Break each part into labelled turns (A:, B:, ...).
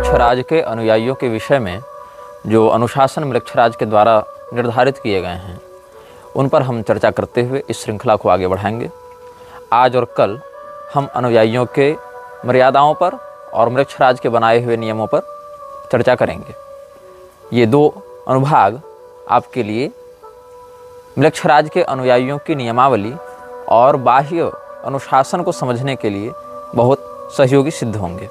A: म्लेच्छराज के अनुयायियों के विषय में जो अनुशासन म्लेच्छराज के द्वारा निर्धारित किए गए हैं उन पर हम चर्चा करते हुए इस श्रृंखला को आगे बढ़ाएंगे। आज और कल हम अनुयायियों के मर्यादाओं पर और म्लेच्छराज के बनाए हुए नियमों पर चर्चा करेंगे। ये दो अनुभाग आपके लिए म्लेच्छराज के अनुयायियों की नियमावली और बाह्य अनुशासन को समझने के लिए बहुत सहयोगी सिद्ध होंगे।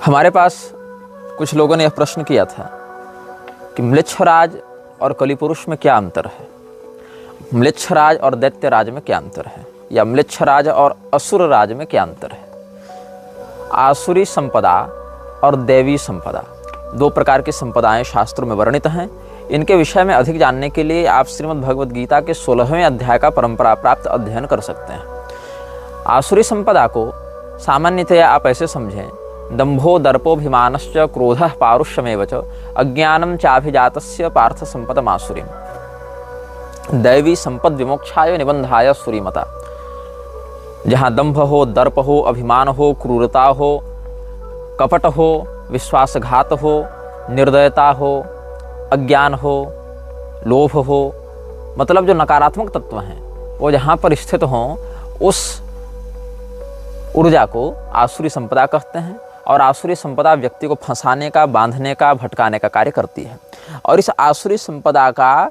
A: हमारे पास कुछ लोगों ने यह प्रश्न किया था कि म्लेच्छराज और कलिपुरुष में क्या अंतर है, म्लेच्छराज और दैत्यराज में क्या अंतर है, या म्लेच्छराज और असुर राज में क्या अंतर है। आसुरी संपदा और दैवी संपदा दो प्रकार की संपदाएं शास्त्रों में वर्णित हैं। इनके विषय में अधिक जानने के लिए आप श्रीमद् भगवद गीता के 16वें अध्याय का परंपरा प्राप्त अध्ययन कर सकते हैं। आसुरी संपदा को सामान्यतया आप ऐसे समझें: दंभो दर्पोभिमानश्च क्रोधः पारुष्यमेव च अज्ञानं चाभिजातस्य पार्थ संपदमासुरीम्। दैवी संपद विमोक्षाय निबंधाय सुरीमता। जहाँ दंभ हो, दर्प हो, अभिमान हो, क्रूरता हो, कपट हो, विश्वासघात हो, निर्दयता हो, अज्ञान हो, लोभ हो, मतलब जो नकारात्मक तत्व हैं वो जहाँ पर स्थित हों उस ऊर्जा को आसुरी संपदा कहते हैं। और आसुरी संपदा व्यक्ति को फंसाने का, बांधने का, भटकाने का कार्य करती है। और इस आसुरी संपदा का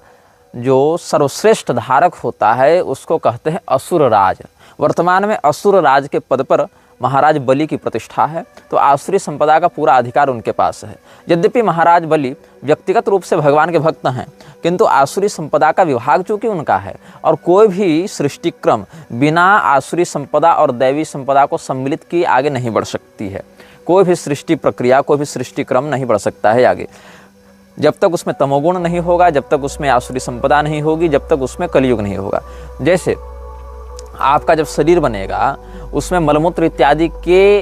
A: जो सर्वश्रेष्ठ धारक होता है उसको कहते हैं असुर राज। वर्तमान में असुर राज के पद पर महाराज बलि की प्रतिष्ठा है, तो आसुरी संपदा का पूरा अधिकार उनके पास है। यद्यपि महाराज बलि व्यक्तिगत रूप से भगवान के भक्त हैं, किंतु आसुरी संपदा का विभाग चूंकि उनका है और कोई भी सृष्टिक्रम बिना आसुरी संपदा और दैवी संपदा को सम्मिलित किए आगे नहीं बढ़ सकती है। कोई भी सृष्टि प्रक्रिया, कोई भी सृष्टिक्रम नहीं बढ़ सकता है आगे, जब तक उसमें तमोगुण नहीं होगा, जब तक उसमें आसुरी संपदा नहीं होगी, जब तक उसमें कलियुग नहीं होगा। जैसे आपका जब शरीर बनेगा उसमें मलमूत्र इत्यादि के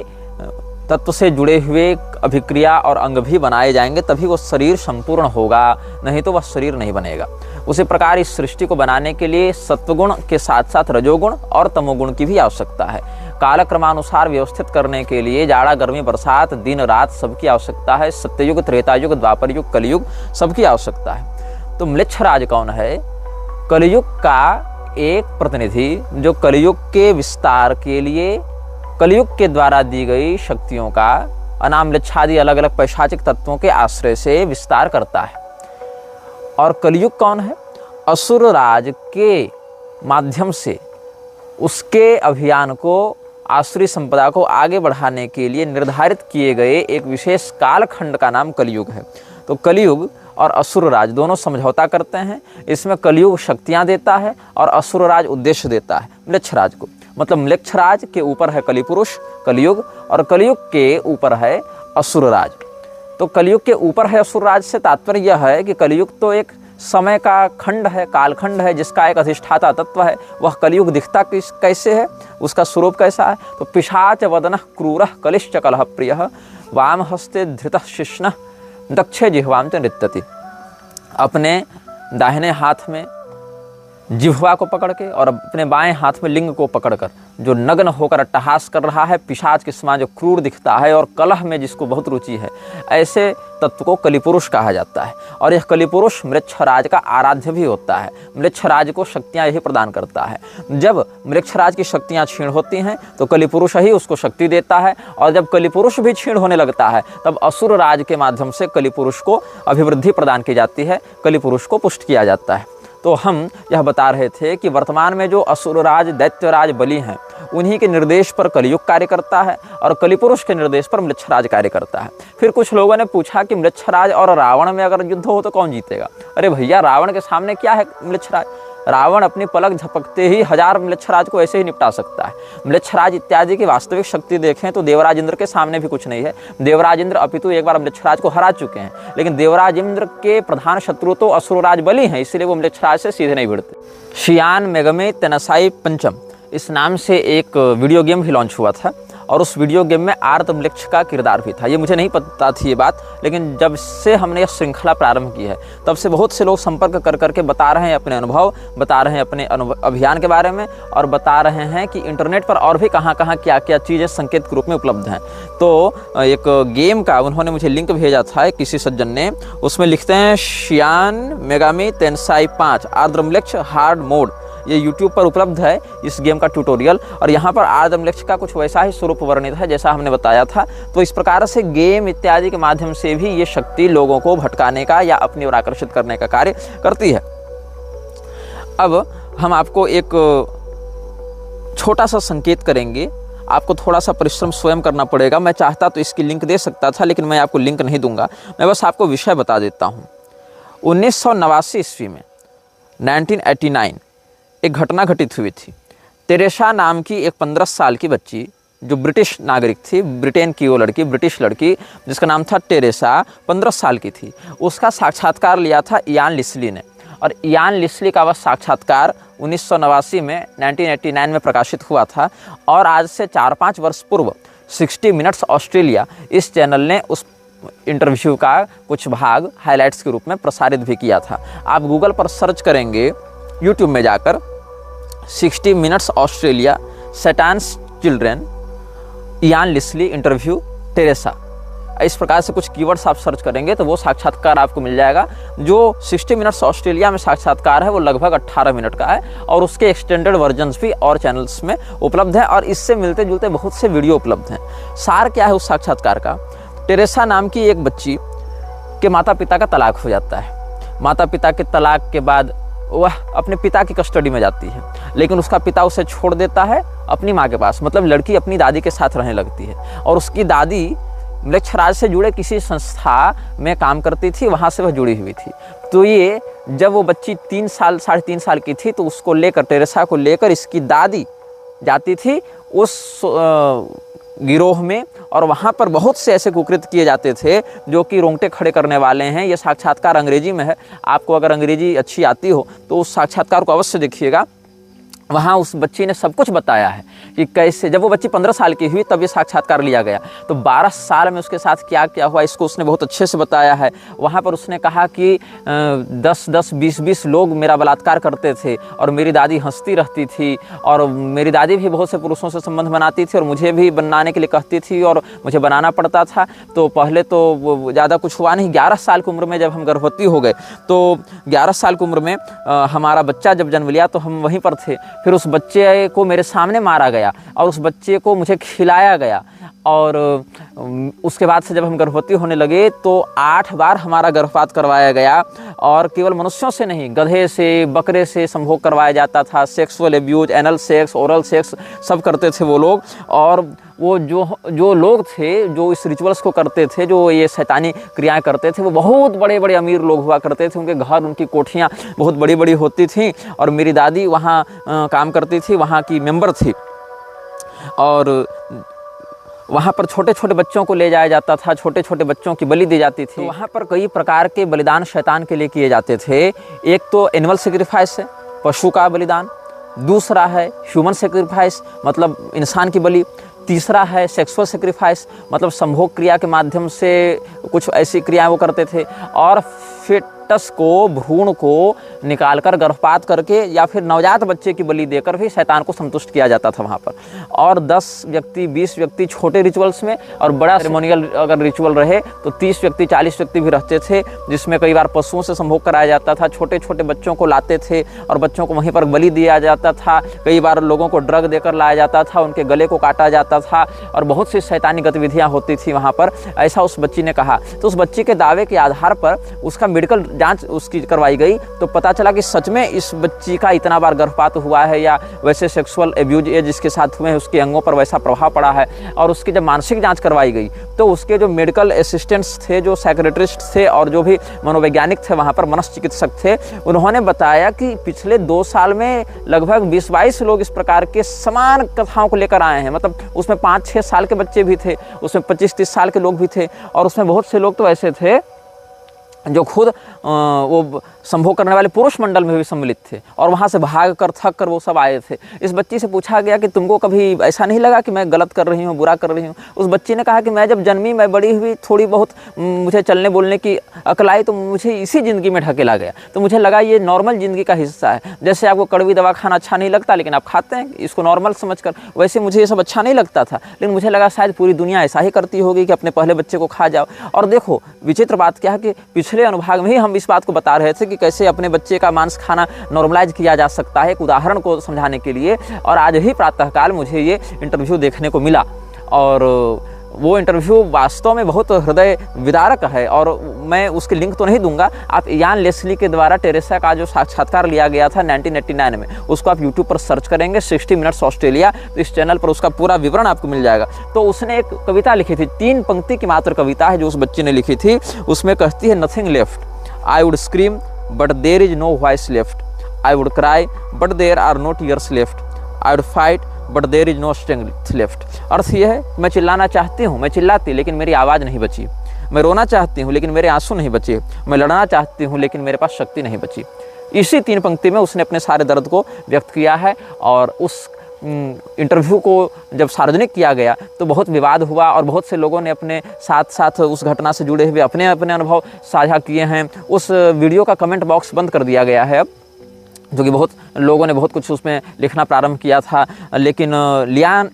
A: तत्व से जुड़े हुए अभिक्रिया और अंग भी बनाए जाएंगे, तभी वो शरीर संपूर्ण होगा, नहीं तो वह शरीर नहीं बनेगा। उसी प्रकार इस सृष्टि को बनाने के लिए सत्वगुण के साथ साथ रजोगुण और तमोगुण की भी आवश्यकता है। कालक्रमानुसार व्यवस्थित करने के लिए जाड़ा, गर्मी, बरसात, दिन, रात सबकी आवश्यकता है। सत्ययुग, त्रेतायुग, द्वापर युग, कलयुग सबकी आवश्यकता है। तो म्लेच्छराज कौन है? कलयुग का एक प्रतिनिधि जो कलयुग के विस्तार के लिए कलयुग के द्वारा दी गई शक्तियों का अनाम म्लेच्छादि अलग अलग पैशाचिक तत्वों के आश्रय से विस्तार करता है। और कलयुग कौन है? असुर राज के माध्यम से उसके अभियान को, आसुरी संपदा को आगे बढ़ाने के लिए निर्धारित किए गए एक विशेष कालखंड का नाम कलयुग है। तो कलयुग और असुर राज दोनों समझौता करते हैं। इसमें कलयुग शक्तियां देता है और असुर राज उद्देश्य देता है म्लेच्छराज को। मतलब म्लेच्छराज के ऊपर है कलिपुरुष कलयुग, और कलयुग के ऊपर है असुर राज। तो कलयुग के ऊपर है असुर राज से तात्पर्य यह है कि कलयुग तो एक समय का खंड है, कालखंड है, जिसका एक अधिष्ठाता तत्व है। वह कलयुग दिखता कैसे है, उसका स्वरूप कैसा है? तो पिशाच वदनः क्रूरः कलिश्च कलह प्रियः वाम हस्ते धृतः शिष्णः दक्षे जिह्वां च नृत्यति। अपने दाहिने हाथ में जिह्वा को पकड़ के और अपने बाएं हाथ में लिंग को पकड़कर जो नग्न होकर अट्टहास कर रहा है, पिशाच के समान जो क्रूर दिखता है और कलह में जिसको बहुत रुचि है, ऐसे तत्व को कलिपुरुष कहा जाता है। और यह कलिपुरुष म्लेच्छराज का आराध्य भी होता है। म्लेच्छराज को शक्तियां यही प्रदान करता है। जब म्लेच्छराज की शक्तियां क्षीण होती हैं तो कलिपुरुष ही उसको शक्ति देता है, और जब कलिपुरुष भी क्षीण होने लगता है तब असुर राज के माध्यम से कलिपुरुष को अभिवृद्धि प्रदान की जाती है, कलिपुरुष को पुष्ट किया जाता है। तो हम यह बता रहे थे कि वर्तमान में जो असुरराज, दैत्यराज, बलि हैं, उन्हीं के निर्देश पर कलयुग कार्य करता है और कलिपुरुष के निर्देश पर म्लेच्छराज कार्य करता है। फिर कुछ लोगों ने पूछा कि म्लेच्छराज और रावण में अगर युद्ध हो तो कौन जीतेगा? अरे भैया, रावण के सामने क्या है म्लेच्छराज? रावण अपनी पलक झपकते ही 1000 म्लेच्छराज को ऐसे ही निपटा सकता है। म्लेच्छराज इत्यादि की वास्तविक शक्ति देखें तो देवराज इंद्र के सामने भी कुछ नहीं है। देवराज इंद्र अपितु एक बार म्लेच्छराज को हरा चुके हैं, लेकिन देवराज इंद्र के प्रधान शत्रु तो असुरराज बलि हैं, इसलिए वो म्लेच्छराज से सीधे नहीं भिड़ते। शियान मेगमे तेनसाई पंचम इस नाम से एक वीडियो गेम भी लॉन्च हुआ था, और उस वीडियो गेम में आर्तम्लेक्ष का किरदार भी था। ये मुझे नहीं पता थी ये बात, लेकिन जब से हमने यह श्रृंखला प्रारंभ की है तब से बहुत से लोग संपर्क कर करके बता रहे हैं अपने अनुभव, बता रहे हैं अपने अभियान के बारे में, और बता रहे हैं कि इंटरनेट पर और भी कहाँ कहाँ क्या क्या चीज़ें संकेत के रूप में उपलब्ध हैं। तो एक गेम का उन्होंने मुझे लिंक भेजा था किसी सज्जन ने, उसमें लिखते हैं शियान मेगामी तेंसाई 5 आर्तम्लेक्ष हार्ड मोड। ये YouTube पर उपलब्ध है इस गेम का ट्यूटोरियल, और यहाँ पर आर्तम्लेक्ष का कुछ वैसा ही स्वरूप वर्णित है जैसा हमने बताया था। तो इस प्रकार से गेम इत्यादि के माध्यम से भी ये शक्ति लोगों को भटकाने का या अपनी ओर आकर्षित करने का कार्य करती है। अब हम आपको एक छोटा सा संकेत करेंगे, आपको थोड़ा सा परिश्रम स्वयं करना पड़ेगा। मैं चाहता तो इसकी लिंक दे सकता था, लेकिन मैं आपको लिंक नहीं दूंगा, मैं बस आपको विषय बता देता हूँ। 1989 ईस्वी में 1989 एक घटना घटित हुई थी। तेरेसा नाम की एक 15 साल की बच्ची जो ब्रिटिश नागरिक थी, ब्रिटेन की वो लड़की, ब्रिटिश लड़की जिसका नाम था टेरेसा, 15 साल की थी। उसका साक्षात्कार लिया था इयान लिस्ली ने, और इयान लिस्ली का वह साक्षात्कार 1989 में 1989 में प्रकाशित हुआ था। और आज से 4-5 वर्ष पूर्व 60 मिनट्स ऑस्ट्रेलिया इस चैनल ने उस इंटरव्यू का कुछ भाग हाइलाइट्स के रूप में प्रसारित भी किया था। आप गूगल पर सर्च करेंगे, यूट्यूब में जाकर 60 minutes Australia Satan's children Ian Leslie interview Teresa, इस प्रकार से कुछ कीवर्ड्स आप सर्च करेंगे तो वो साक्षात्कार आपको मिल जाएगा। जो 60 मिनट्स ऑस्ट्रेलिया में साक्षात्कार है वो लगभग 18 मिनट का है, और उसके एक्सटेंडेड वर्जन्स भी और चैनल्स में उपलब्ध हैं, और इससे मिलते जुलते बहुत से वीडियो उपलब्ध हैं। सार क्या है उस साक्षात्कार का? टेरेसा नाम की एक बच्ची के माता पिता का तलाक हो जाता है। माता पिता के तलाक के बाद वह अपने पिता की कस्टडी में जाती है, लेकिन उसका पिता उसे छोड़ देता है अपनी माँ के पास, मतलब लड़की अपनी दादी के साथ रहने लगती है। और उसकी दादी म्लेच्छराज से जुड़े किसी संस्था में काम करती थी, वहाँ से वह जुड़ी हुई थी। तो ये जब वो बच्ची 3 3.5 साल की थी तो उसको लेकर, टेरेसा को लेकर इसकी दादी जाती थी उस गिरोह में, और वहाँ पर बहुत से ऐसे कुकृत्य किए जाते थे जो कि रोंगटे खड़े करने वाले हैं। ये साक्षात्कार अंग्रेजी में है, आपको अगर अंग्रेजी अच्छी आती हो तो उस साक्षात्कार को अवश्य देखिएगा। वहाँ उस बच्ची ने सब कुछ बताया है कि कैसे, जब वो बच्ची 15 साल की हुई तब ये साक्षात्कार लिया गया, तो 12 साल में उसके साथ क्या क्या हुआ इसको उसने बहुत अच्छे से बताया है। वहाँ पर उसने कहा कि 10-10, 20-20 लोग मेरा बलात्कार करते थे और मेरी दादी हंसती रहती थी, और मेरी दादी भी बहुत से पुरुषों से संबंध बनाती थी और मुझे भी बनाने के लिए कहती थी और मुझे बनाना पड़ता था। तो पहले तो ज़्यादा कुछ हुआ नहीं, 11 साल की उम्र में जब हम गर्भवती हो गए तो 11 साल की उम्र में हमारा बच्चा जब जन्म लिया तो हम वहीं पर थे। फिर उस बच्चे को मेरे सामने मारा गया और उस बच्चे को मुझे खिलाया गया, और उसके बाद से जब हम गर्भवती होने लगे तो 8 बार हमारा गर्भपात करवाया गया, और केवल मनुष्यों से नहीं, गधे से, बकरे से संभोग करवाया जाता था। Sexual abuse, anal sex, oral sex सब करते थे वो लोग। और वो जो लोग थे जो इस रिचुअल्स को करते थे, जो ये शैतानी क्रियाएं करते थे, वो बहुत बड़े बड़े अमीर लोग हुआ करते थे। उनके घर, उनकी कोठियाँ बहुत बड़ी बड़ी होती थी, और मेरी दादी वहाँ काम करती थी, वहाँ की मेंबर थी। और वहाँ पर छोटे छोटे बच्चों को ले जाया जाता था, छोटे छोटे बच्चों की बलि दी जाती थी। वहाँ पर कई प्रकार के बलिदान शैतान के लिए किए जाते थे। एक तो एनिमल सेक्रीफाइस है, पशु का बलिदान। दूसरा है ह्यूमन सेक्रीफाइस, मतलब इंसान की बलि। तीसरा है सेक्सुअल सेक्रीफाइस, मतलब संभोग क्रिया के माध्यम से कुछ ऐसी क्रियाएं वो करते थे। और फेटस को, भ्रूण को निकालकर गर्भपात करके या फिर नवजात बच्चे की बलि देकर भी शैतान को संतुष्ट किया जाता था वहाँ पर। और 10 व्यक्ति, 20 व्यक्ति छोटे रिचुअल्स में, और बड़ा सेरेमोनियल अगर रिचुअल रहे तो 30 व्यक्ति, 40 व्यक्ति भी रहते थे, जिसमें कई बार पशुओं से संभोग कराया जाता था। छोटे छोटे बच्चों को लाते थे और बच्चों को वहीं पर बलि दिया जाता था। कई बार लोगों को ड्रग देकर लाया जाता था, उनके गले को काटा जाता था, और बहुत सी शैतानी गतिविधियाँ होती थी वहाँ पर, ऐसा उस बच्ची ने कहा। तो उस बच्ची के दावे के आधार पर उसका मेडिकल जाँच उसकी करवाई गई, तो पता चला कि सच में इस बच्ची का इतना बार गर्भपात हुआ है, या वैसे सेक्सुअल एब्यूज ये जिसके साथ हुए हैं उसके अंगों पर वैसा प्रभाव पड़ा है। और उसकी जब मानसिक जांच करवाई गई तो उसके जो मेडिकल असिस्टेंट्स थे, जो साइकियाट्रिस्ट थे और जो भी मनोवैज्ञानिक थे वहाँ पर, मनोचिकित्सक थे, उन्होंने बताया कि पिछले 2 साल में लगभग 20-22 लोग इस प्रकार के समान कथाओं को लेकर आए हैं। मतलब उसमें 5-6 साल के बच्चे भी थे, उसमें 25-30 साल के लोग भी थे, और उसमें बहुत से लोग तो ऐसे थे जो खुद वो संभोग करने वाले पुरुष मंडल में भी सम्मिलित थे और वहाँ से भाग कर थक कर वो सब आए थे। इस बच्ची से पूछा गया कि तुमको कभी ऐसा नहीं लगा कि मैं गलत कर रही हूँ, बुरा कर रही हूँ? उस बच्ची ने कहा कि मैं जब जन्मी, मैं बड़ी हुई, थोड़ी बहुत मुझे चलने बोलने की अकल आई तो मुझे इसी ज़िंदगी में ढकेला गया, तो मुझे लगा ये नॉर्मल ज़िंदगी का हिस्सा है। जैसे आपको कड़वी दवा खाना अच्छा नहीं लगता लेकिन आप खाते हैं इसको नॉर्मल समझकर, वैसे मुझे ये सब अच्छा नहीं लगता था, लेकिन मुझे लगा शायद पूरी दुनिया ऐसा ही करती होगी कि अपने पहले बच्चे को खा जाओ। और देखो विचित्र बात क्या है कि पिछले अनुभाग में ही हम इस बात को बता रहे थे कि कैसे अपने बच्चे का मांस खाना नॉर्मलाइज किया जा सकता है, एक उदाहरण को समझाने के लिए। और आज ही प्रातःकाल मुझे ये इंटरव्यू देखने को मिला और वो इंटरव्यू वास्तव में बहुत हृदय विदारक है। और मैं उसकी लिंक तो नहीं दूंगा, आप यान लेस्ली के द्वारा टेरेसा का जो साक्षात्कार लिया गया था 1989 में, उसको आप यूट्यूब पर सर्च करेंगे 60 मिनट्स ऑस्ट्रेलिया, तो इस चैनल पर उसका पूरा विवरण आपको मिल जाएगा। तो उसने एक कविता लिखी थी, 3 पंक्ति की मात्र कविता है जो उस बच्ची ने लिखी थी। उसमें कहती है, nothing left, I would scream but there is no voice left, I would cry but there are no tears left, I would fight but there is no strength left. अर्थ यह है, मैं चिल्लाना चाहती हूँ, मैं चिल्लाती, लेकिन मेरी आवाज़ नहीं बची। मैं रोना चाहती हूँ लेकिन मेरे आंसू नहीं बचे। मैं लड़ना चाहती हूँ लेकिन मेरे पास शक्ति नहीं बची। इसी 3 पंक्ति में उसने अपने सारे दर्द को व्यक्त किया है। और उस इंटरव्यू को जब सार्वजनिक किया गया तो बहुत विवाद हुआ और बहुत से लोगों ने अपने साथ साथ उस घटना से जुड़े हुए अपने अपने अनुभव साझा किए हैं। उस वीडियो का कमेंट बॉक्स बंद कर दिया गया है अब, जो कि बहुत लोगों ने बहुत कुछ उसमें लिखना प्रारंभ किया था। लेकिन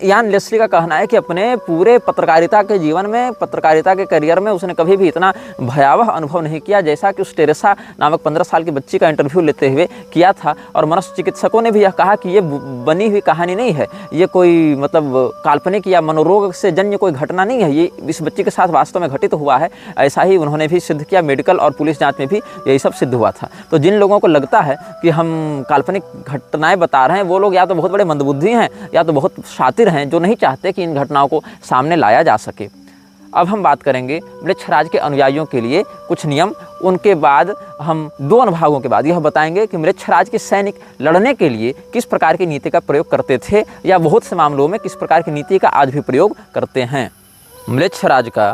A: यान लेस्ली का कहना है कि अपने पूरे पत्रकारिता के जीवन में, पत्रकारिता के करियर में उसने कभी भी इतना भयावह अनुभव नहीं किया जैसा कि उस टेरेसा नामक 15 साल की बच्ची का इंटरव्यू लेते हुए किया था। और मनोचिकित्सकों ने भी यह कहा कि ये बनी हुई कहानी नहीं है, ये कोई मतलब काल्पनिक या मनोरोग से जन्य कोई घटना नहीं है, ये इस बच्ची के साथ वास्तव में घटित हुआ है। ऐसा ही उन्होंने भी सिद्ध किया, मेडिकल और पुलिस जाँच में भी यही सब सिद्ध हुआ था। तो जिन लोगों को लगता है कि हम काल्पनिक घटनाएं बता रहे हैं, वो लोग या तो बहुत बड़े मंदबुद्धि हैं या तो बहुत शातिर हैं, जो नहीं चाहते कि इन घटनाओं को सामने लाया जा सके। अब हम बात करेंगे म्लेच्छराज के अनुयायियों के लिए कुछ नियम। उनके बाद हम 2 अनुभागों के बाद यह बताएंगे कि म्लेच्छराज के सैनिक लड़ने के लिए किस प्रकार की नीति का प्रयोग करते थे या बहुत से मामलों में किस प्रकार की नीति का आज भी प्रयोग करते हैं। म्लेच्छराज का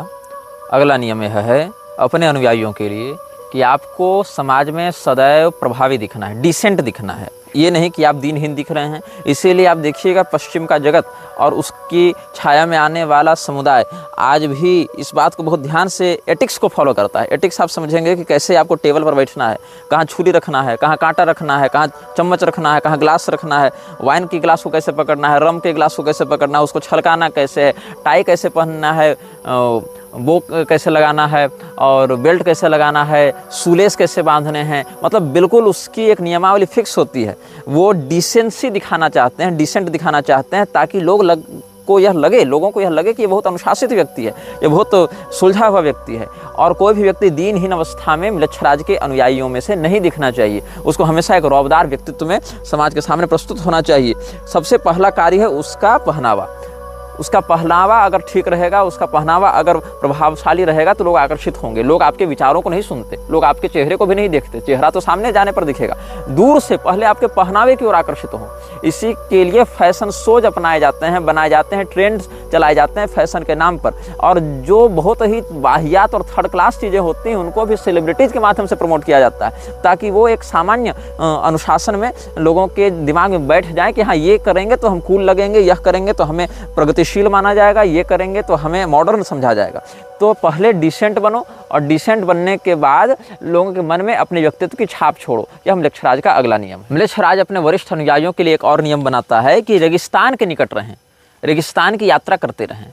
A: अगला नियम यह है अपने अनुयायियों के लिए कि आपको समाज में सदैव प्रभावी दिखना है, डिसेंट दिखना है। ये नहीं कि आप दीनहीन दिख रहे हैं। इसीलिए आप देखिएगा पश्चिम का जगत और उसकी छाया में आने वाला समुदाय आज भी इस बात को बहुत ध्यान से एटिक्स को फॉलो करता है। एटिक्स आप समझेंगे कि कैसे आपको टेबल पर बैठना है, कहाँ छुरी रखना है, कहाँ कांटा रखना है, कहाँ चम्मच रखना है, कहाँ ग्लास रखना है, वाइन की ग्लास को कैसे पकड़ना है, रम के ग्लास को कैसे पकड़ना है, उसको छलकाना कैसे है, टाई कैसे पहनना है, वो कैसे लगाना है और बेल्ट कैसे लगाना है, शूलेस कैसे बांधने हैं। मतलब बिल्कुल उसकी एक नियमावली फिक्स होती है। वो डिसेंसी दिखाना चाहते हैं, डिसेंट दिखाना चाहते हैं ताकि लोगों को यह लगे कि ये बहुत अनुशासित व्यक्ति है, ये बहुत सुलझा हुआ व्यक्ति है। और कोई भी व्यक्ति दीनहीन अवस्था में म्लेच्छराज के अनुयायियों में से नहीं दिखना चाहिए। उसको हमेशा एक रौबदार व्यक्तित्व में समाज के सामने प्रस्तुत होना चाहिए। सबसे पहला कार्य है उसका पहनावा। उसका पहनावा अगर ठीक रहेगा, उसका पहनावा अगर प्रभावशाली रहेगा तो लोग आकर्षित होंगे। लोग आपके विचारों को नहीं सुनते, लोग आपके चेहरे को भी नहीं देखते, चेहरा तो सामने जाने पर दिखेगा, दूर से पहले आपके पहनावे की ओर आकर्षित हों। इसी के लिए फैशन शोज अपनाए जाते हैं, बनाए जाते हैं, ट्रेंड्स चलाए जाते हैं फैशन के नाम पर। और जो बहुत ही वाहियात और थर्ड क्लास चीज़ें होती हैं उनको भी सेलिब्रिटीज़ के माध्यम से प्रमोट किया जाता है ताकि वो एक सामान्य अनुशासन में लोगों के दिमाग में बैठ जाए कि हाँ ये करेंगे तो हम कूल लगेंगे, यह करेंगे तो हमें प्रगतिशील माना जाएगा, ये करेंगे तो हमें मॉडर्न समझा जाएगा। तो पहले डिसेंट बनो और डिसेंट बनने के बाद लोगों के मन में अपने व्यक्तित्व की छाप छोड़ो। यह म्लेच्छराज का अगला नियम है। म्लेच्छराज अपने वरिष्ठ अनुयायियों के लिए एक और नियम बनाता है कि रेगिस्तान के निकट रहें, रेगिस्तान की यात्रा करते रहें।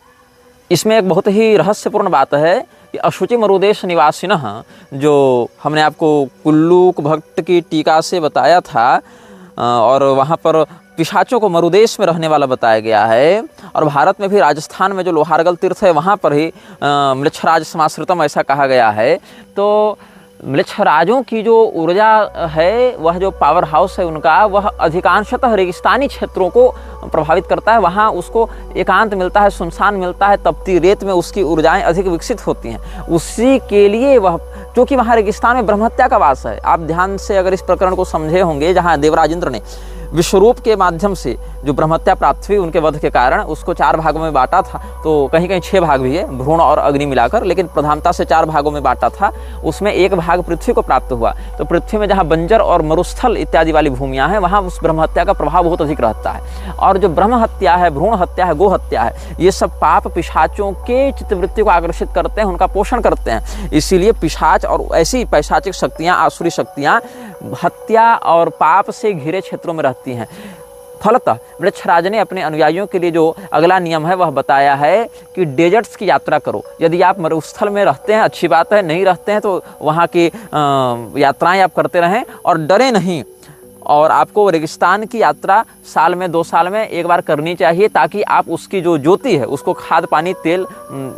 A: इसमें एक बहुत ही रहस्यपूर्ण बात है कि अशुचि मरुदेश निवासिनः, जो हमने आपको कुल्लूक भट्ट की टीका से बताया था, और वहाँ पर पिशाचों को मरुदेश में रहने वाला बताया गया है। और भारत में भी राजस्थान में जो लोहारगल तीर्थ है वहाँ पर ही म्लेच्छराज समाश्रितम ऐसा कहा गया है। तो म्लेच्छराजों की जो ऊर्जा है, वह जो पावर हाउस है उनका, वह अधिकांशतः रेगिस्तानी क्षेत्रों को प्रभावित करता है। वहाँ उसको एकांत मिलता है, सुनसान मिलता है, तपती रेत में उसकी ऊर्जाएं अधिक विकसित होती हैं। उसी के लिए वह, क्योंकि वहाँ रेगिस्तान में ब्रह्महत्या का वास है। आप ध्यान से अगर इस प्रकरण को समझे होंगे, जहाँ देवराज इंद्र ने विश्वरूप के माध्यम से जो ब्रह्महत्या प्राप्त हुई उनके वध के कारण, उसको 4 भागों में बांटा था। तो कहीं कहीं 6 भाग भी है, भ्रूण और अग्नि मिलाकर, लेकिन प्रधानता से 4 भागों में बांटा था। उसमें एक भाग पृथ्वी को प्राप्त हुआ। तो पृथ्वी में जहाँ बंजर और मरुस्थल इत्यादि वाली भूमियाँ हैं, वहाँ उस ब्रह्महत्या का प्रभाव बहुत अधिक रहता है। और जो ब्रह्म हत्या है, भ्रूण हत्या है, गो हत्या है, ये सब पाप पिशाचों के चित्तवृत्ति को आकर्षित करते हैं, उनका पोषण करते हैं। इसीलिए पिशाच और ऐसी पैशाचिक शक्तियाँ, आसुरी शक्तियाँ हत्या और पाप से घिरे क्षेत्रों में रहती हैं। फलतः वृक्षराज ने अपने अनुयायियों के लिए जो अगला नियम है वह बताया है कि डेजर्ट्स की यात्रा करो। यदि आप मरुस्थल में रहते हैं अच्छी बात है, नहीं रहते हैं तो वहाँ की यात्राएं आप करते रहें और डरे नहीं। और आपको रेगिस्तान की यात्रा साल में 2 साल में एक बार करनी चाहिए, ताकि आप उसकी जो ज्योति है उसको खाद पानी तेल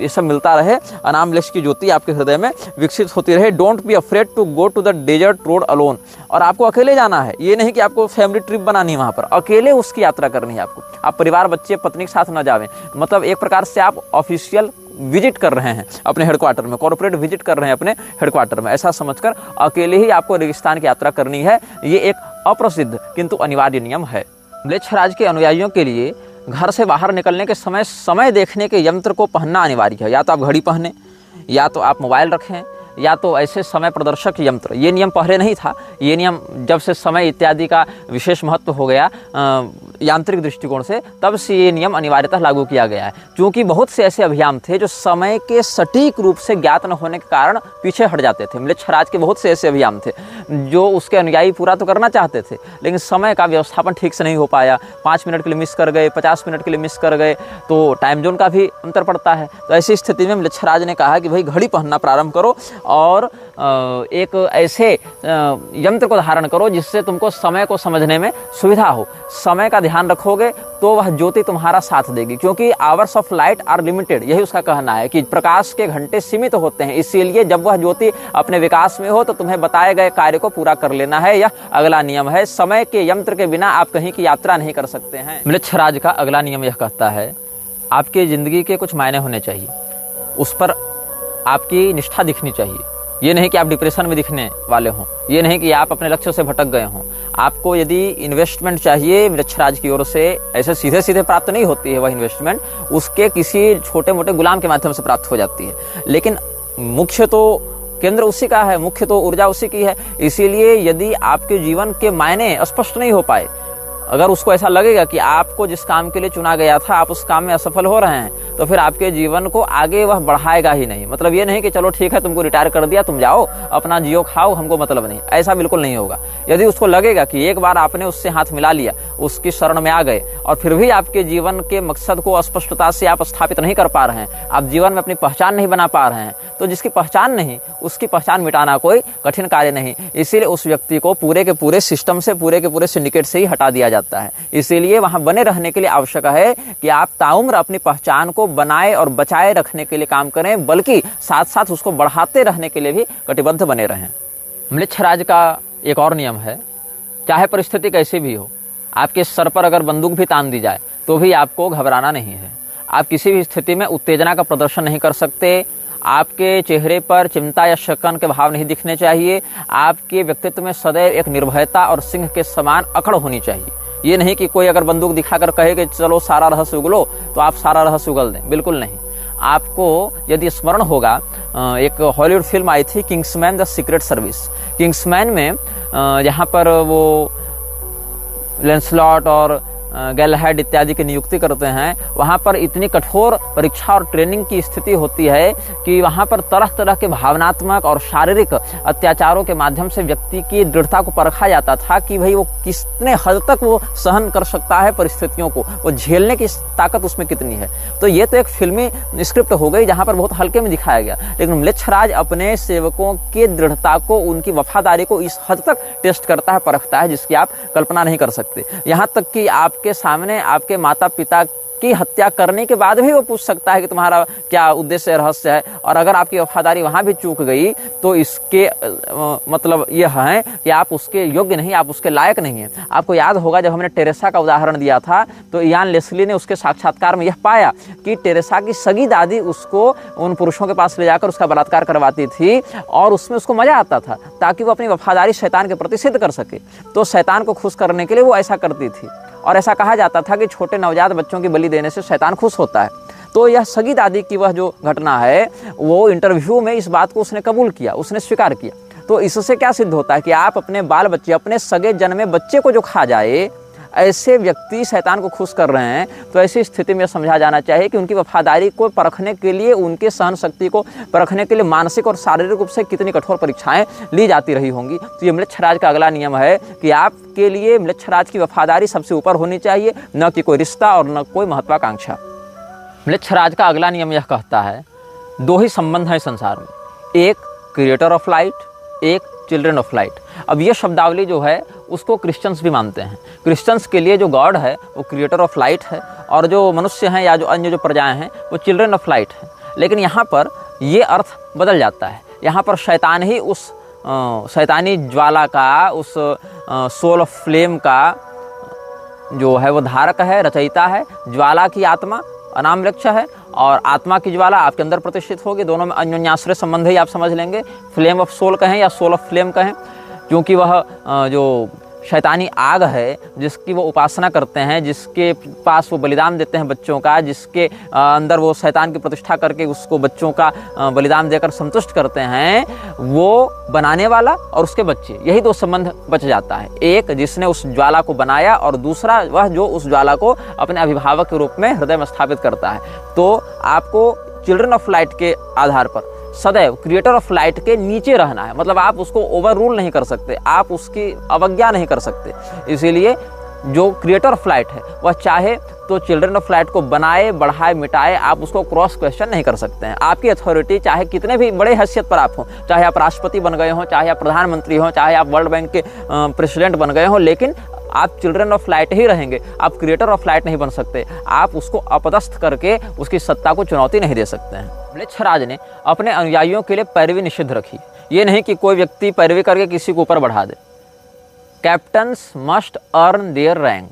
A: ये सब मिलता रहे, अनाम लक्ष्य की ज्योति आपके हृदय में विकसित होती रहे। Don't be afraid to go to the desert road alone. और आपको अकेले जाना है, ये नहीं कि आपको फैमिली ट्रिप बनानी है, वहाँ पर अकेले उसकी यात्रा करनी है आपको। आप परिवार बच्चे पत्नी के साथ न जावें, मतलब एक प्रकार से आप ऑफिशियल विजिट कर रहे हैं अपने हेडक्वार्टर में, कॉर्पोरेट विजिट कर रहे हैं अपने हेडक्वार्टर में, ऐसा समझकर अकेले ही आपको रेगिस्तान की यात्रा करनी है। ये एक अप्रसिद्ध किंतु अनिवार्य नियम है। म्लेच्छराज के अनुयायियों के लिए घर से बाहर निकलने के समय समय देखने के यंत्र को पहनना अनिवार्य है। या तो आप घड़ी पहने, या तो आप मोबाइल रखें, या तो ऐसे समय प्रदर्शक यंत्र। ये नियम पहले नहीं था। ये नियम जब से समय इत्यादि का विशेष महत्व हो गया यांत्रिक दृष्टिकोण से, तब से ये नियम अनिवार्यतः लागू किया गया है। क्योंकि बहुत से ऐसे अभियान थे जो समय के सटीक रूप से ज्ञात न होने के कारण पीछे हट जाते थे। म्लेच्छराज के बहुत से ऐसे अभियान थे जो उसके अनुयायी पूरा तो करना चाहते थे, लेकिन समय का व्यवस्थापन ठीक से नहीं हो पाया। 5 मिनट के लिए मिस कर गए, 50 मिनट के लिए मिस कर गए, तो टाइम जोन का भी अंतर पड़ता है। तो ऐसी स्थिति में म्लेच्छराज ने कहा कि भाई घड़ी पहनना प्रारंभ करो और एक ऐसे यंत्र को धारण करो जिससे तुमको समय को समझने में सुविधा हो। समय का ध्यान रखोगे तो वह ज्योति तुम्हारा साथ देगी, क्योंकि hours of light are limited. यही उसका कहना है कि प्रकाश के घंटे सीमित होते हैं। इसीलिए जब वह ज्योति अपने विकास में हो तो तुम्हें बताए गए कार्य को पूरा कर लेना है। यह अगला नियम है। समय के यंत्र के बिना आप कहीं की यात्रा नहीं कर सकते हैं। म्लेच्छराज का अगला नियम यह कहता है, आपकी जिंदगी के कुछ मायने होने चाहिए, उस पर आपकी निष्ठा दिखनी चाहिए। ये नहीं कि आप डिप्रेशन में दिखने वाले हों, ये नहीं कि आप अपने लक्ष्य से भटक गए हों। आपको यदि इन्वेस्टमेंट चाहिए म्लेच्छराज की ओर से, ऐसे सीधे सीधे प्राप्त नहीं होती है वह इन्वेस्टमेंट, उसके किसी छोटे मोटे गुलाम के माध्यम से प्राप्त हो जाती है। लेकिन मुख्य तो केंद्र उसी का है, मुख्य तो ऊर्जा उसी की है। इसीलिए यदि आपके जीवन के मायने स्पष्ट नहीं हो पाए, अगर उसको ऐसा लगेगा कि आपको जिस काम के लिए चुना गया था आप उस काम में असफल हो रहे हैं, तो फिर आपके जीवन को आगे वह बढ़ाएगा ही नहीं। मतलब ये नहीं कि चलो ठीक है तुमको रिटायर कर दिया, तुम जाओ अपना जियो खाओ, हमको मतलब नहीं, ऐसा बिल्कुल नहीं होगा। यदि उसको लगेगा कि एक बार आपने उससे हाथ मिला लिया, उसकी शरण में आ गए और फिर भी आपके जीवन के मकसद को स्पष्टता से आप स्थापित नहीं कर पा रहे हैं, आप जीवन में अपनी पहचान नहीं बना पा रहे हैं, तो जिसकी पहचान नहीं उसकी पहचान मिटाना कोई कठिन कार्य नहीं। इसीलिए उस व्यक्ति को पूरे के पूरे सिस्टम से, पूरे के पूरे सिंडिकेट से ही हटा दिया जाता है। इसीलिए वहां बने रहने के लिए आवश्यक है कि आप ताउम्र अपनी पहचान को बनाए और बचाए रखने के लिए काम करें, बल्कि साथ साथ उसको बढ़ाते रहने के लिए भी कटिबद्ध बने रहें। म्लेच्छराज का एक और नियम है, चाहे परिस्थिति कैसी भी हो, आपके सर पर अगर बंदूक भी तान दी जाए तो भी आपको घबराना नहीं है। आप किसी भी स्थिति में उत्तेजना का प्रदर्शन नहीं कर सकते। आपके चेहरे पर चिंता या शकन के भाव नहीं दिखने चाहिए। आपके व्यक्तित्व में सदैव एक निर्भयता और सिंह के समान अकड़ होनी चाहिए। ये नहीं कि कोई अगर बंदूक दिखाकर कहे कि चलो सारा रहस्य उगलो तो आप सारा रहस्य उगल दें, बिल्कुल नहीं। आपको यदि स्मरण होगा, एक हॉलीवुड फिल्म आई थी Kingsman the secret service. Kingsman में जहाँ पर वो लेंसलॉट और गैलहैड इत्यादि की नियुक्ति करते हैं, वहां पर इतनी कठोर परीक्षा और ट्रेनिंग की स्थिति होती है कि वहां पर तरह तरह के भावनात्मक और शारीरिक अत्याचारों के माध्यम से व्यक्ति की दृढ़ता को परखा जाता था कि भाई वो कितने हद तक वो सहन कर सकता है परिस्थितियों को, वो झेलने की ताकत उसमें कितनी है। तो ये तो एक फिल्मी स्क्रिप्ट हो गई जहां पर बहुत हल्के में दिखाया गया, लेकिन म्लेच्छराज अपने सेवकों की दृढ़ता को, उनकी वफादारी को इस हद तक टेस्ट करता है, परखता है, जिसकी आप कल्पना नहीं कर सकते। यहाँ तक कि आपके सामने आपके माता पिता उसकी हत्या करने के बाद भी वो पूछ सकता है कि तुम्हारा क्या उद्देश्य रहस्य है। और अगर आपकी वफादारी वहां भी चूक गई तो इसके मतलब यह है कि आप उसके योग्य नहीं, आप उसके लायक नहीं हैं। आपको याद होगा जब हमने टेरेसा का उदाहरण दिया था तो इयान लेस्ली ने उसके साक्षात्कार में यह पाया कि टेरेसा की सगी दादी उसको उन पुरुषों के पास ले जाकर उसका बलात्कार करवाती थी और उसमें उसको मजा आता था ताकि वो अपनी वफादारी शैतान के प्रति सिद्ध कर सके। तो शैतान को खुश करने के लिए वो ऐसा करती थी और ऐसा कहा जाता था कि छोटे नवजात बच्चों की बलि देने से शैतान खुश होता है। तो यह सगी दादी की वह जो घटना है वो इंटरव्यू में इस बात को उसने कबूल किया, उसने स्वीकार किया। तो इससे क्या सिद्ध होता है कि आप अपने बाल बच्चे, अपने सगे जन्मे बच्चे को जो खा जाए, ऐसे व्यक्ति शैतान को खुश कर रहे हैं। तो ऐसी स्थिति में समझा जाना चाहिए कि उनकी वफादारी को परखने के लिए, उनके सहन शक्ति को परखने के लिए मानसिक और शारीरिक रूप से कितनी कठोर परीक्षाएं ली जाती रही होंगी। तो ये म्लेच्छराज का अगला नियम है कि आपके लिए म्लेच्छराज की वफादारी सबसे ऊपर होनी चाहिए, न कि कोई रिश्ता और न कोई महत्वाकांक्षा। म्लेच्छराज का अगला नियम यह कहता है, दो ही संबंध हैं संसार में, एक क्रिएटर ऑफ लाइट, एक चिल्ड्रन ऑफ लाइट। अब ये शब्दावली जो है उसको क्रिश्चियंस भी मानते हैं। क्रिश्चियंस के लिए जो गॉड है वो क्रिएटर ऑफ लाइट है और जो मनुष्य हैं या जो अन्य जो प्रजाएं हैं वो चिल्ड्रन ऑफ लाइट है। लेकिन यहाँ पर ये अर्थ बदल जाता है। यहाँ पर शैतान ही उस शैतानी ज्वाला का, उस सोल ऑफ फ्लेम का जो है वो धारक है, रचयिता है। ज्वाला की आत्मा अनाम वृक्ष है और आत्मा की ज्वाला आपके अंदर प्रतिष्ठित होगी। दोनों में अन्योन्याश्रय संबंध ही आप समझ लेंगे। फ्लेम ऑफ सोल कहें या सोल ऑफ फ्लेम कहें, क्योंकि वह जो शैतानी आग है जिसकी वो उपासना करते हैं, जिसके पास वो बलिदान देते हैं बच्चों का, जिसके अंदर वो शैतान की प्रतिष्ठा करके उसको बच्चों का बलिदान देकर संतुष्ट करते हैं, वो बनाने वाला और उसके बच्चे, यही दो संबंध बच जाता है। एक जिसने उस ज्वाला को बनाया और दूसरा वह जो उस ज्वाला को अपने अभिभावक के रूप में हृदय में स्थापित करता है। तो आपको चिल्ड्रन ऑफ लाइट के आधार पर सदैव क्रिएटर ऑफ लाइट के नीचे रहना है। मतलब आप उसको ओवर रूल नहीं कर सकते, आप उसकी अवज्ञा नहीं कर सकते। इसीलिए जो क्रिएटर ऑफ लाइट है वह चाहे तो चिल्ड्रन ऑफ लाइट को बनाए, बढ़ाए, मिटाए, आप उसको क्रॉस क्वेश्चन नहीं कर सकते हैं। आपकी अथॉरिटी चाहे कितने भी बड़े हैसियत पर आप हों, चाहे आप राष्ट्रपति बन गए हों, चाहे आप प्रधानमंत्री हों, चाहे आप वर्ल्ड बैंक के प्रेसिडेंट बन गए हों, लेकिन आप चिल्ड्रन ऑफ लाइट ही रहेंगे। आप क्रिएटर ऑफ लाइट नहीं बन सकते। आप उसको अपदस्थ करके उसकी सत्ता को चुनौती नहीं दे सकते हैं। म्लेच्छराज ने अपने अनुयायियों के लिए पैरवी निषिद्ध रखी। ये नहीं कि कोई व्यक्ति पैरवी करके किसी को ऊपर बढ़ा दे। Captains must earn their rank.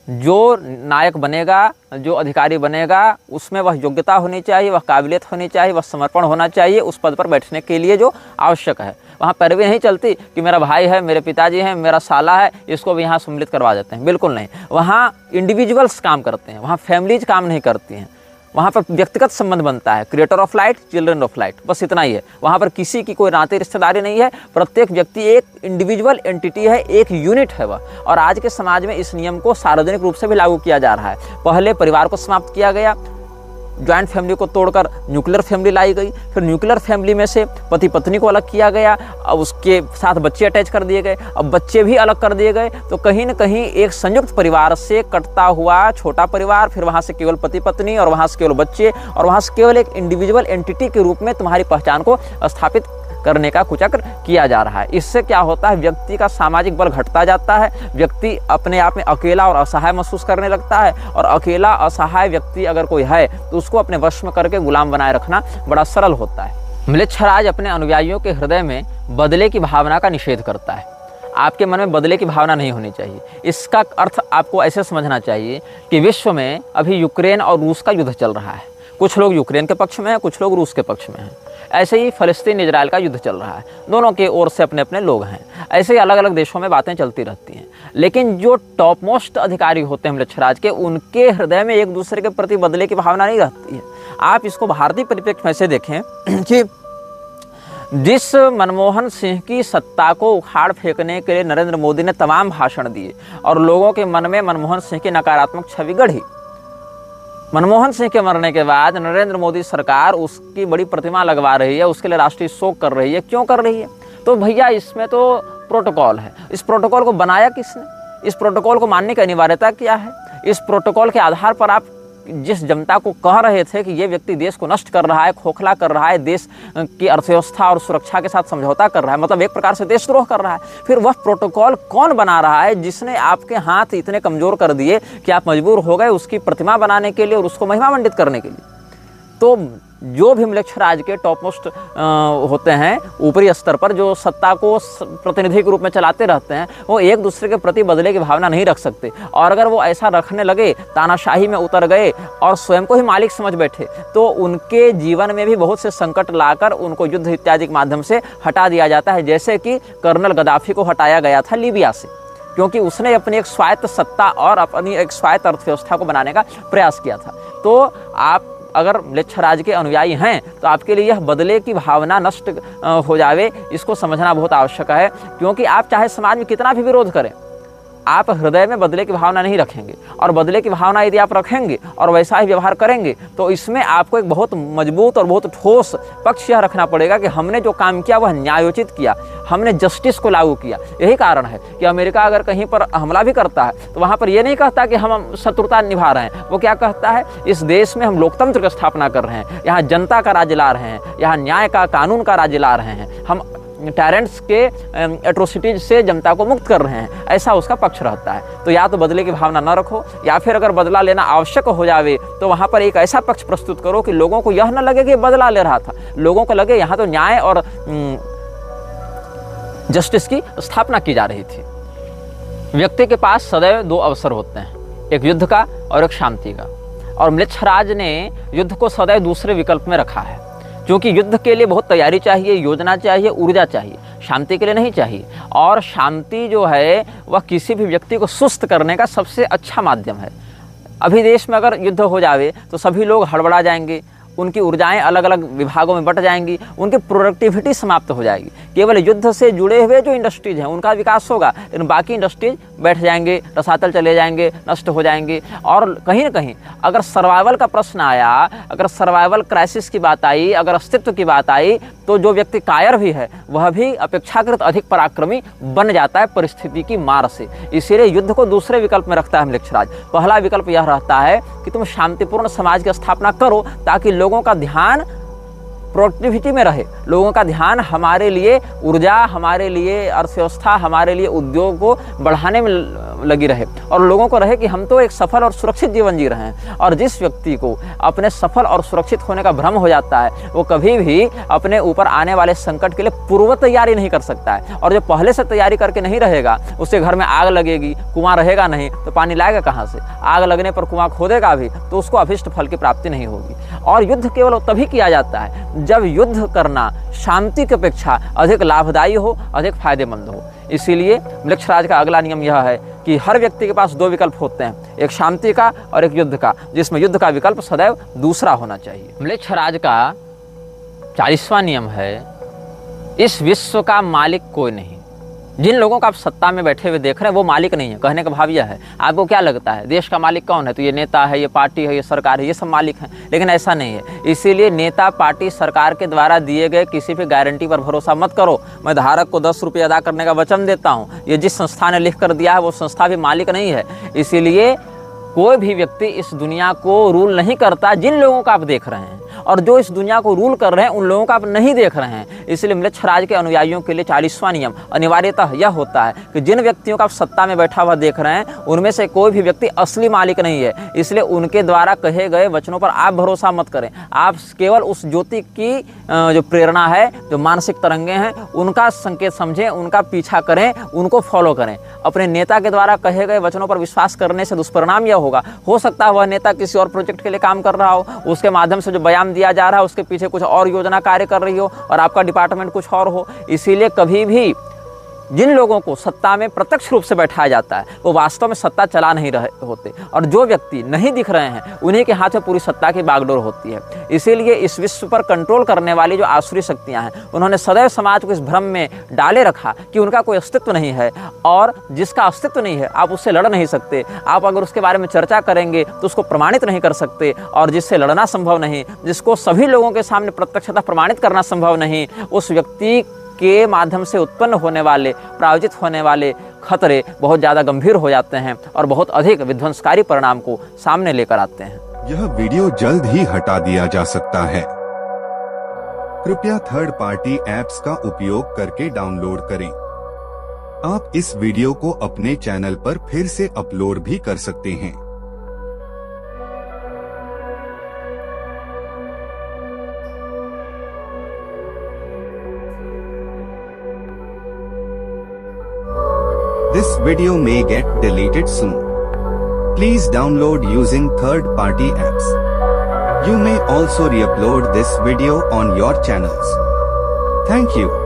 A: जो नायक बनेगा, जो अधिकारी बनेगा, उसमें वह योग्यता होनी चाहिए, वह काबिलियत होनी चाहिए, वह समर्पण होना चाहिए उस पद पर बैठने के लिए जो आवश्यक है। वहाँ पैरवी नहीं चलती कि मेरा भाई है, मेरे पिताजी हैं, मेरा साला है, इसको भी यहाँ सम्मिलित करवा देते हैं। बिल्कुल नहीं। वहाँ इंडिविजुअल्स काम करते हैं, वहाँ फैमिलीज काम नहीं करती हैं। वहाँ पर व्यक्तिगत संबंध बनता है। Creator of light, children of light, बस इतना ही है। वहाँ पर किसी की कोई नाते रिश्तेदारी नहीं है। प्रत्येक व्यक्ति एक इंडिविजुअल एंटिटी है, एक यूनिट है वह। और आज के समाज में इस नियम को सार्वजनिक रूप से भी लागू किया जा रहा है। पहले परिवार को समाप्त किया गया, ज्वाइंट फैमिली को तोड़कर न्यूक्लियर फैमिली लाई गई। फिर न्यूक्लियर फैमिली में से पति पत्नी को अलग किया गया, अब उसके साथ बच्चे अटैच कर दिए गए, अब बच्चे भी अलग कर दिए गए। तो कहीं न कहीं एक संयुक्त परिवार से कटता हुआ छोटा परिवार, फिर वहाँ से केवल पति पत्नी और वहाँ से केवल बच्चे और वहाँ से केवल एक इंडिविजुअल एंटिटी के रूप में तुम्हारी पहचान को स्थापित करने का कुचक्र किया जा रहा है। इससे क्या होता है, व्यक्ति का सामाजिक बल घटता जाता है। व्यक्ति अपने आप में अकेला और असहाय महसूस करने लगता है और अकेला असहाय व्यक्ति अगर कोई है तो उसको अपने वश में करके गुलाम बनाए रखना बड़ा सरल होता है। म्लेच्छराज अपने अनुयायियों के हृदय में बदले की भावना का निषेध करता है। आपके मन में बदले की भावना नहीं होनी चाहिए। इसका अर्थ आपको ऐसे समझना चाहिए कि विश्व में अभी यूक्रेन और रूस का युद्ध चल रहा है। कुछ लोग यूक्रेन के पक्ष में हैं, कुछ लोग रूस के पक्ष में हैं। ऐसे ही फ़लस्तीन इजराइल का युद्ध चल रहा है। दोनों के ओर से अपने अपने लोग हैं। ऐसे ही अलग अलग देशों में बातें चलती रहती हैं। लेकिन जो टॉप मोस्ट अधिकारी होते हैं म्लेच्छराज के, उनके हृदय में एक दूसरे के प्रति बदले की भावना नहीं रहती है। आप इसको भारतीय परिप्रेक्ष्य में से देखें कि जिस मनमोहन सिंह की सत्ता को उखाड़ फेंकने के लिए नरेंद्र मोदी ने तमाम भाषण दिए और लोगों के मन में मनमोहन सिंह की नकारात्मक छवि गढ़ी, मनमोहन सिंह के मरने के बाद नरेंद्र मोदी सरकार उसकी बड़ी प्रतिमा लगवा रही है, उसके लिए राष्ट्रीय शोक कर रही है। क्यों कर रही है? तो भैया इसमें तो प्रोटोकॉल है। इस प्रोटोकॉल को बनाया किसने? इस प्रोटोकॉल को मानने की अनिवार्यता क्या है? इस प्रोटोकॉल के आधार पर आप जिस जनता को कह रहे थे कि ये व्यक्ति देश को नष्ट कर रहा है, खोखला कर रहा है, देश की अर्थव्यवस्था और सुरक्षा के साथ समझौता कर रहा है, मतलब एक प्रकार से देशद्रोह कर रहा है, फिर वह प्रोटोकॉल कौन बना रहा है जिसने आपके हाथ इतने कमज़ोर कर दिए कि आप मजबूर हो गए उसकी प्रतिमा बनाने के लिए और उसको महिमामंडित करने के लिए। तो जो भी म्लेच्छराज के टॉप मोस्ट होते हैं, ऊपरी स्तर पर जो सत्ता को प्रतिनिधि के रूप में चलाते रहते हैं, वो एक दूसरे के प्रति बदले की भावना नहीं रख सकते। और अगर वो ऐसा रखने लगे, तानाशाही में उतर गए और स्वयं को ही मालिक समझ बैठे, तो उनके जीवन में भी बहुत से संकट लाकर उनको युद्ध इत्यादि के माध्यम से हटा दिया जाता है। जैसे कि कर्नल गद्दाफी को हटाया गया था लीबिया से, क्योंकि उसने अपनी एक स्वायत्त सत्ता और अपनी एक स्वायत्त अर्थव्यवस्था को बनाने का प्रयास किया था। तो आप अगर म्लेच्छराज के अनुयायी हैं तो आपके लिए यह बदले की भावना नष्ट हो जावे, इसको समझना बहुत आवश्यक है। क्योंकि आप चाहे समाज में कितना भी विरोध करें, आप हृदय में बदले की भावना नहीं रखेंगे। और बदले की भावना यदि आप रखेंगे और वैसा ही व्यवहार करेंगे तो इसमें आपको एक बहुत मजबूत और बहुत ठोस पक्ष यह रखना पड़ेगा कि हमने जो काम किया वह न्यायोचित किया, हमने जस्टिस को लागू किया। यही कारण है कि अमेरिका अगर कहीं पर हमला भी करता है तो वहाँ पर यह नहीं कहता कि हम शत्रुता निभा रहे हैं, वो क्या कहता है, इस देश में हम लोकतंत्र की स्थापना कर रहे हैं, यहाँ जनता का राज ला रहे हैं, यहाँ न्याय का, कानून का राज ला रहे हैं, हम टायरेंट्स के एट्रोसिटीज से जनता को मुक्त कर रहे हैं। ऐसा उसका पक्ष रहता है। तो या तो बदले की भावना न रखो, या फिर अगर बदला लेना आवश्यक हो जावे तो वहाँ पर एक ऐसा पक्ष प्रस्तुत करो कि लोगों को यह न लगे कि बदला ले रहा था, लोगों को लगे यहाँ तो न्याय और जस्टिस की स्थापना की जा रही थी। व्यक्ति के पास सदैव दो अवसर होते हैं, एक युद्ध का और एक शांति का। और म्लेच्छराज ने युद्ध को सदैव दूसरे विकल्प में रखा है, क्योंकि युद्ध के लिए बहुत तैयारी चाहिए, योजना चाहिए, ऊर्जा चाहिए, शांति के लिए नहीं चाहिए। और शांति जो है वह किसी भी व्यक्ति को सुस्त करने का सबसे अच्छा माध्यम है। अभी देश में अगर युद्ध हो जावे तो सभी लोग हड़बड़ा जाएंगे, उनकी ऊर्जाएं अलग अलग विभागों में बट जाएंगी, उनकी प्रोडक्टिविटी समाप्त हो जाएगी। केवल युद्ध से जुड़े हुए जो इंडस्ट्रीज हैं उनका विकास होगा, लेकिन बाकी इंडस्ट्रीज बैठ जाएंगे, रसातल चले जाएंगे, नष्ट हो जाएंगे। और कहीं ना कहीं अगर सर्वाइवल का प्रश्न आया, अगर सर्वाइवल क्राइसिस की बात आई, अगर अस्तित्व की बात आई, तो जो व्यक्ति कायर भी है वह भी अपेक्षाकृत अधिक पराक्रमी बन जाता है परिस्थिति की मार से। इसीलिए युद्ध को दूसरे विकल्प में रखता है म्लेच्छराज। पहला विकल्प यह रहता है कि तुम शांतिपूर्ण समाज की स्थापना करो ताकि लोगों का ध्यान प्रोडक्टिविटी में रहे, लोगों का ध्यान हमारे लिए ऊर्जा, हमारे लिए अर्थव्यवस्था, हमारे लिए उद्योग को बढ़ाने में लगी रहे, और लोगों को रहे कि हम तो एक सफल और सुरक्षित जीवन जी रहे हैं। और जिस व्यक्ति को अपने सफल और सुरक्षित होने का भ्रम हो जाता है वो कभी भी अपने ऊपर आने वाले संकट के लिए पूर्व तैयारी नहीं कर सकता है। और जो पहले से तैयारी करके नहीं रहेगा, उसके घर में आग लगेगी, कुआं रहेगा नहीं तो पानी लाएगा कहाँ से? आग लगने पर कुआं खोदेगा भी तो उसको अभिष्ट फल की प्राप्ति नहीं होगी। और युद्ध केवल तभी किया जाता है जब युद्ध करना शांति की अपेक्षा अधिक लाभदायी हो, अधिक फायदेमंद हो। इसीलिए म्लेच्छराज का अगला नियम यह है कि हर व्यक्ति के पास दो विकल्प होते हैं, एक शांति का और एक युद्ध का, जिसमें युद्ध का विकल्प सदैव दूसरा होना चाहिए। म्लेच्छराज का 40वां नियम है, इस विश्व का मालिक कोई नहीं। जिन लोगों को आप सत्ता में बैठे हुए देख रहे हैं वो मालिक नहीं है। कहने का भाव यह है, आपको क्या लगता है देश का मालिक कौन है? तो ये नेता है, ये पार्टी है, ये सरकार है, ये सब मालिक हैं। लेकिन ऐसा नहीं है। इसीलिए नेता, पार्टी, सरकार के द्वारा दिए गए किसी भी गारंटी पर भरोसा मत करो। मैं धारक को 10 रुपये अदा करने का वचन देता हूँ, ये जिस संस्था ने लिख कर दिया है वो संस्था भी मालिक नहीं है। इसीलिए कोई भी व्यक्ति इस दुनिया को रूल नहीं करता जिन लोगों को आप देख रहे हैं, और जो इस दुनिया को रूल कर रहे हैं उन लोगों को आप नहीं देख रहे हैं। इसलिए म्लेच्छराज के अनुयायियों के लिए 40वां नियम अनिवार्यतः यह होता है कि जिन व्यक्तियों को आप सत्ता में बैठा हुआ देख रहे हैं उनमें से कोई भी व्यक्ति असली मालिक नहीं है। इसलिए उनके द्वारा कहे गए वचनों पर आप भरोसा मत करें। आप केवल उस ज्योति की जो प्रेरणा है, जो मानसिक तरंगे हैं, उनका संकेत समझें, उनका पीछा करें, उनको फॉलो करें। अपने नेता के द्वारा कहे गए वचनों पर विश्वास करने से दुष्परिणाम यह होगा, हो सकता है वह नेता किसी और प्रोजेक्ट के लिए काम कर रहा हो, उसके माध्यम से जो बयान दिया जा रहा है उसके पीछे कुछ और योजना कार्य कर रही हो और आपका डिपार्टमेंट कुछ और हो। इसीलिए कभी भी जिन लोगों को सत्ता में प्रत्यक्ष रूप से बैठाया जाता है वो वास्तव में सत्ता चला नहीं रहे होते, और जो व्यक्ति नहीं दिख रहे हैं उन्हीं के हाथ में पूरी सत्ता की बागडोर होती है। इसीलिए इस विश्व पर कंट्रोल करने वाली जो आसुरी शक्तियां हैं उन्होंने सदैव समाज को इस भ्रम में डाले रखा कि उनका कोई अस्तित्व नहीं है, और जिसका अस्तित्व नहीं है आप उससे लड़ नहीं सकते। आप अगर उसके बारे में चर्चा करेंगे तो उसको प्रमाणित नहीं कर सकते, और जिससे लड़ना संभव नहीं, जिसको सभी लोगों के सामने प्रत्यक्षतः प्रमाणित करना संभव नहीं, उस व्यक्ति के माध्यम से उत्पन्न होने वाले, प्रायोजित होने वाले खतरे बहुत ज़्यादा गंभीर हो जाते हैं और बहुत अधिक विध्वंसकारी परिणाम को सामने लेकर आते हैं।
B: यह वीडियो जल्द ही हटा दिया जा सकता है। कृपया थर्ड पार्टी ऐप्स का उपयोग करके डाउनलोड करें। आप इस वीडियो को अपने चैनल पर फिर से अपलोड भी कर सकते हैं। This video may get deleted soon. Please download using third-party apps. You may also re-upload this video on your channels. Thank you.